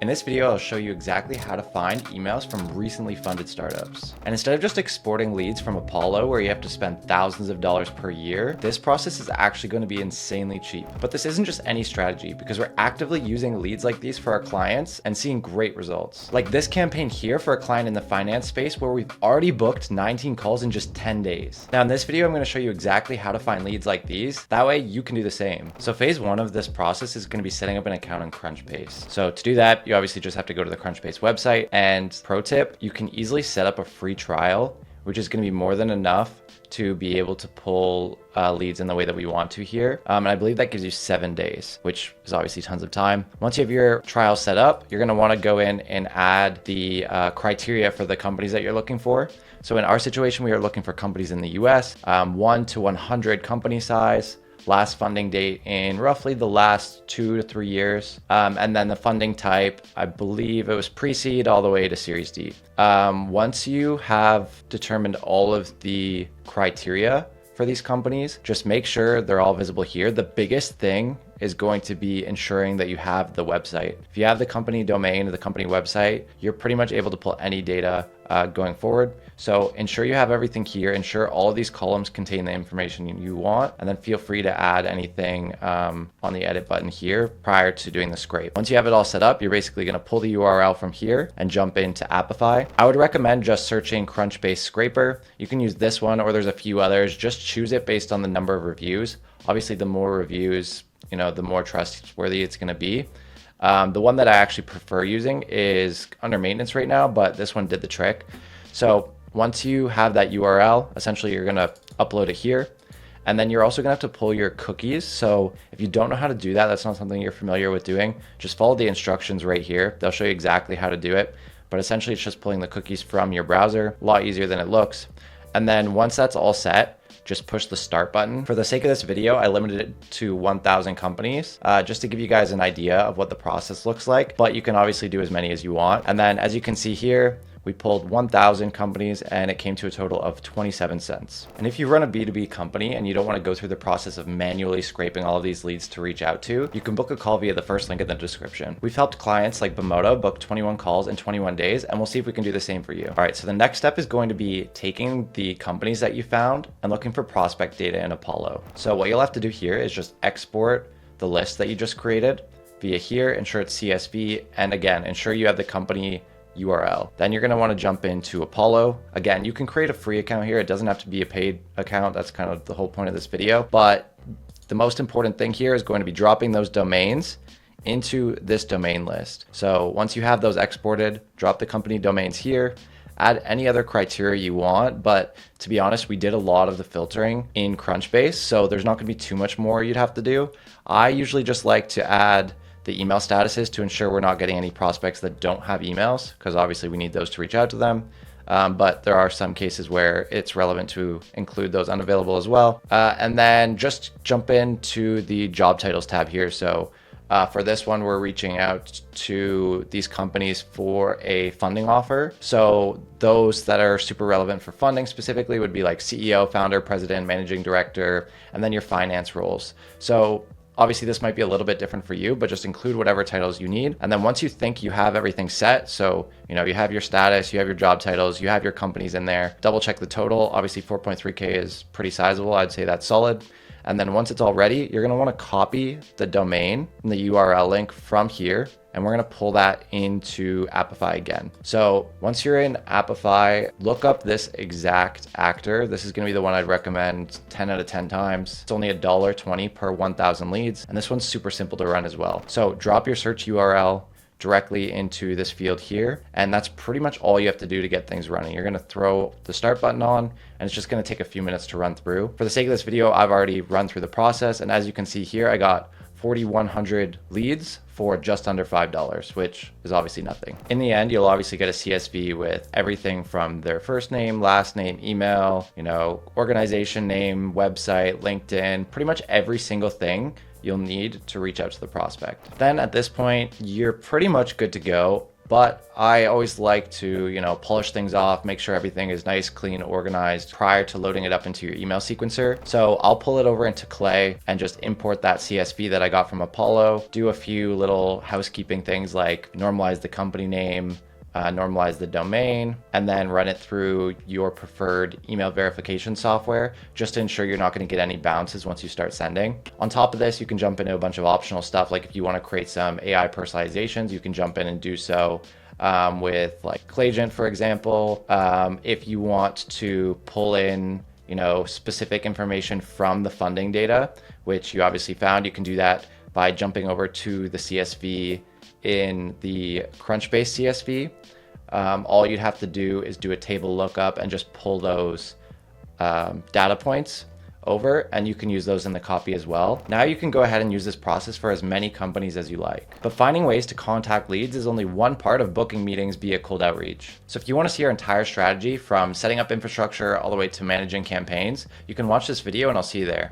In this video, I'll show you exactly how to find emails from recently funded startups. And instead of just exporting leads from Apollo where you have to spend thousands of dollars per year, this process is actually going to be insanely cheap. But this isn't just any strategy because we're actively using leads like these for our clients and seeing great results. Like this campaign here for a client in the finance space where we've already booked 19 calls in just 10 days. Now in this video, I'm going to show you exactly how to find leads like these. That way you can do the same. So phase one of this process is going to be setting up an account on Crunchbase. So to do that, you obviously just have to go to the Crunchbase website, and pro tip, you can easily set up a free trial, which is going to be more than enough to be able to pull leads in the way that we want to here. And I believe that gives you 7 days, which is obviously tons of time. Once you have your trial set up, you're going to want to go in and add the criteria for the companies that you're looking for. So in our situation, we are looking for companies in the US, 1 to 100 company size, last funding date in roughly the last 2 to 3 years. And then the funding type, I believe it was pre-seed all the way to Series D. Once you have determined all of the criteria for these companies, just make sure they're all visible here. The biggest thing is going to be ensuring that you have the website. If you have the company domain or the company website, you're pretty much able to pull any data going forward. So ensure you have everything here, ensure all of these columns contain the information you want, and then feel free to add anything on the edit button here prior to doing the scrape. Once you have it all set up, you're basically gonna pull the URL from here and jump into Appify. I would recommend just searching Crunchbase Scraper. You can use this one or there's a few others. Just choose it based on the number of reviews. Obviously, the more reviews, the more trustworthy it's gonna be. The one that I actually prefer using is under maintenance right now, but this one did the trick. So once you have that URL, essentially you're gonna upload it here. And then you're also gonna have to pull your cookies. So if you don't know how to do that, that's not something you're familiar with doing, just follow the instructions right here. They'll show you exactly how to do it. But essentially it's just pulling the cookies from your browser, a lot easier than it looks. And then once that's all set, just push the start button. For the sake of this video, I limited it to 1,000 companies, just to give you guys an idea of what the process looks like, but you can obviously do as many as you want. And then as you can see here, we pulled 1,000 companies and it came to a total of 27 cents. And if you run a B2B company and you don't want to go through the process of manually scraping all of these leads to reach out to, you can book a call via the first link in the description. We've helped clients like Bimoto book 21 calls in 21 days, and we'll see if we can do the same for you. All right, so the next step is going to be taking the companies that you found and looking for prospect data in Apollo. So what you'll have to do here is just export the list that you just created via here, ensure it's CSV, and again, ensure you have the company URL. Then you're going to want to jump into Apollo. Again, you can create a free account here. It doesn't have to be a paid account. That's kind of the whole point of this video. But the most important thing here is going to be dropping those domains into this domain list. So once you have those exported, drop the company domains here, add any other criteria you want. But to be honest, we did a lot of the filtering in Crunchbase, so there's not going to be too much more you'd have to do. I usually just like to add the email statuses to ensure we're not getting any prospects that don't have emails, because obviously we need those to reach out to them. But there are some cases where it's relevant to include those unavailable as well. And then just jump into the job titles tab here. So for this one, we're reaching out to these companies for a funding offer. So those that are super relevant for funding specifically would be like CEO, founder, president, managing director, and then your finance roles. So obviously, this might be a little bit different for you, but just include whatever titles you need. And then once you think you have everything set, so you have your status, you have your job titles, you have your companies in there, double check the total. Obviously, 4.3K is pretty sizable. I'd say that's solid. And then once it's all ready, you're gonna wanna copy the domain and the URL link from here, and we're gonna pull that into Appify again. So once you're in Appify, look up this exact actor. This is gonna be the one I'd recommend 10 out of 10 times. It's only $1.20 per 1,000 leads, and this one's super simple to run as well. So drop your search URL directly into this field here, and that's pretty much all you have to do to get things running. You're gonna throw the start button on, and it's just gonna take a few minutes to run through. For the sake of this video, I've already run through the process, and as you can see here, I got 4,100 leads for just under $5, which is obviously nothing. In the end, you'll obviously get a CSV with everything from their first name, last name, email, organization name, website, LinkedIn, pretty much every single thing you'll need to reach out to the prospect. Then at this point, you're pretty much good to go. But I always like to, polish things off, make sure everything is nice, clean, organized prior to loading it up into your email sequencer. So I'll pull it over into Clay and just import that CSV that I got from Apollo, do a few little housekeeping things like normalize the company name, normalize the domain, and then run it through your preferred email verification software just to ensure you're not going to get any bounces once you start sending. On top of this, you can jump into a bunch of optional stuff. Like if you want to create some AI personalizations, you can jump in and do so with like Claygent, for example. If you want to pull in specific information from the funding data, which you obviously found, you can do that by jumping over to the CSV in the Crunchbase CSV. All you'd have to do is do a table lookup and just pull those data points over, and you can use those in the copy as well. Now you can go ahead and use this process for as many companies as you like. But finding ways to contact leads is only one part of booking meetings via cold outreach. So if you want to see our entire strategy from setting up infrastructure all the way to managing campaigns, you can watch this video and I'll see you there.